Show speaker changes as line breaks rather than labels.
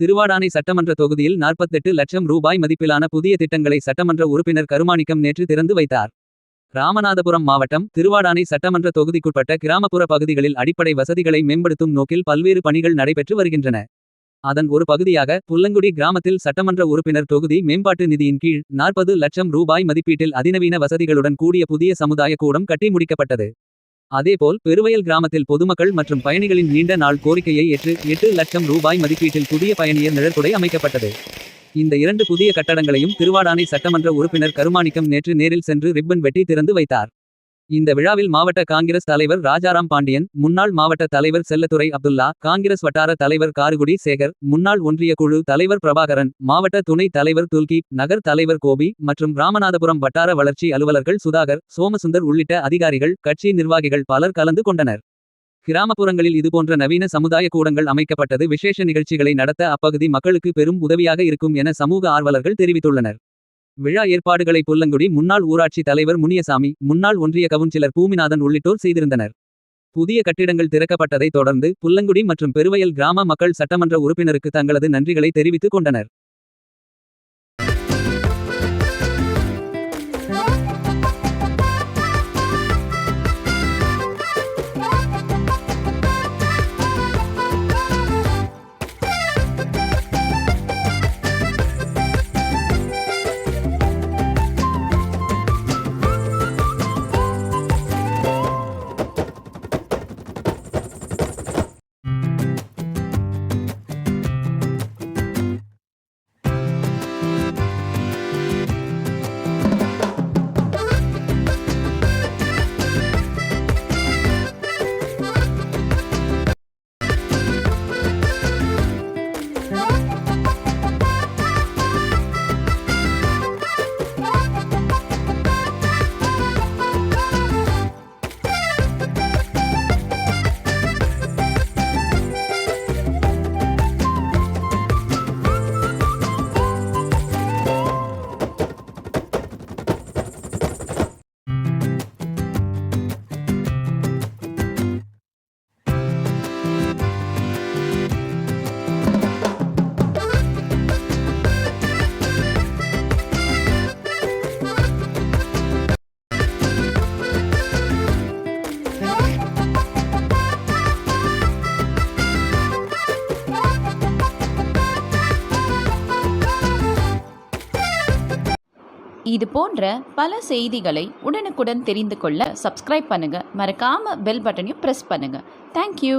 திருவாடானை சட்டமன்ற தொகுதியில் 48 லட்சம் ரூபாய் மதிப்பிலான புதிய திட்டங்களை சட்டமன்ற உறுப்பினர் கருமாணிக்கம் நேற்று திறந்து வைத்தார். ராமநாதபுரம் மாவட்டம் திருவாடானை சட்டமன்ற தொகுதிக்குட்பட்ட கிராமப்புற பகுதிகளில் அடிப்படை வசதிகளை மேம்படுத்தும் நோக்கில் பல்வேறு பணிகள் நடைபெற்று வருகின்றன. அதன் ஒரு பகுதியாக புல்லங்குடி கிராமத்தில் சட்டமன்ற உறுப்பினர் தொகுதி மேம்பாட்டு நிதியின் கீழ் 40 லட்சம் ரூபாய் மதிப்பீட்டில் அதிநவீன வசதிகளுடன் கூடிய புதிய சமுதாய கூடம் கட்டி முடிக்கப்பட்டது. அதேபோல் பெருவயல் கிராமத்தில் பொதுமக்கள் மற்றும் பயணிகளின் நீண்ட நாள் கோரிக்கையை ஏற்று 8 லட்சம் ரூபாய் மதிப்பீட்டில் புதிய பயணியர் நிழற்குடை அமைக்கப்பட்டது. இந்த 2 புதிய கட்டடங்களையும் திருவாடானை சட்டமன்ற உறுப்பினர் கருமாணிக்கம் நேற்று நேரில் சென்று ரிப்பன் வெட்டி திறந்து வைத்தார். இந்த விழாவில் மாவட்ட காங்கிரஸ் தலைவர் ராஜாராம் பாண்டியன், முன்னாள் மாவட்ட தலைவர் செல்லத்துரை அப்துல்லா, காங்கிரஸ் வட்டார தலைவர் காருகுடி சேகர், முன்னாள் ஒன்றிய குழு தலைவர் பிரபாகரன், மாவட்ட துணை தலைவர் துல்கீப், நகர் தலைவர் கோபி மற்றும் ராமநாதபுரம் வட்டார வளர்ச்சி அலுவலர்கள் சுதாகர், சோமசுந்தர் உள்ளிட்ட அதிகாரிகள், கட்சி நிர்வாகிகள் பலர் கலந்து கொண்டனர். கிராமப்புறங்களில் இதுபோன்ற நவீன சமுதாய கூடங்கள் அமைக்கப்பட்டது விசேஷ நிகழ்ச்சிகளை நடத்த அப்பகுதி மக்களுக்கு பெரும் உதவியாக இருக்கும் என சமூக ஆர்வலர்கள் தெரிவித்துள்ளனர். விழா ஏற்பாடுகளை புல்லங்குடி முன்னாள் ஊராட்சி தலைவர் முனியசாமி, முன்னாள் ஒன்றிய கவுன்சிலர் பூமிநாதன் உள்ளிட்டோர் செய்திருந்தனர். புதிய கட்டிடங்கள் திறக்கப்பட்டதை தொடர்ந்து புல்லங்குடி மற்றும் பெருவயல் கிராம மக்கள் சட்டமன்ற உறுப்பினருக்கு தங்களது நன்றிகளை தெரிவித்துக் கொண்டனர்.
இது போன்ற பல செய்திகளை உடனுக்குடன் தெரிந்து கொள்ள சப்ஸ்கிரைப் பண்ணுங்க. மறக்காம பெல் பட்டனையும் பிரஸ் பண்ணுங்க. தேங்க்யூ.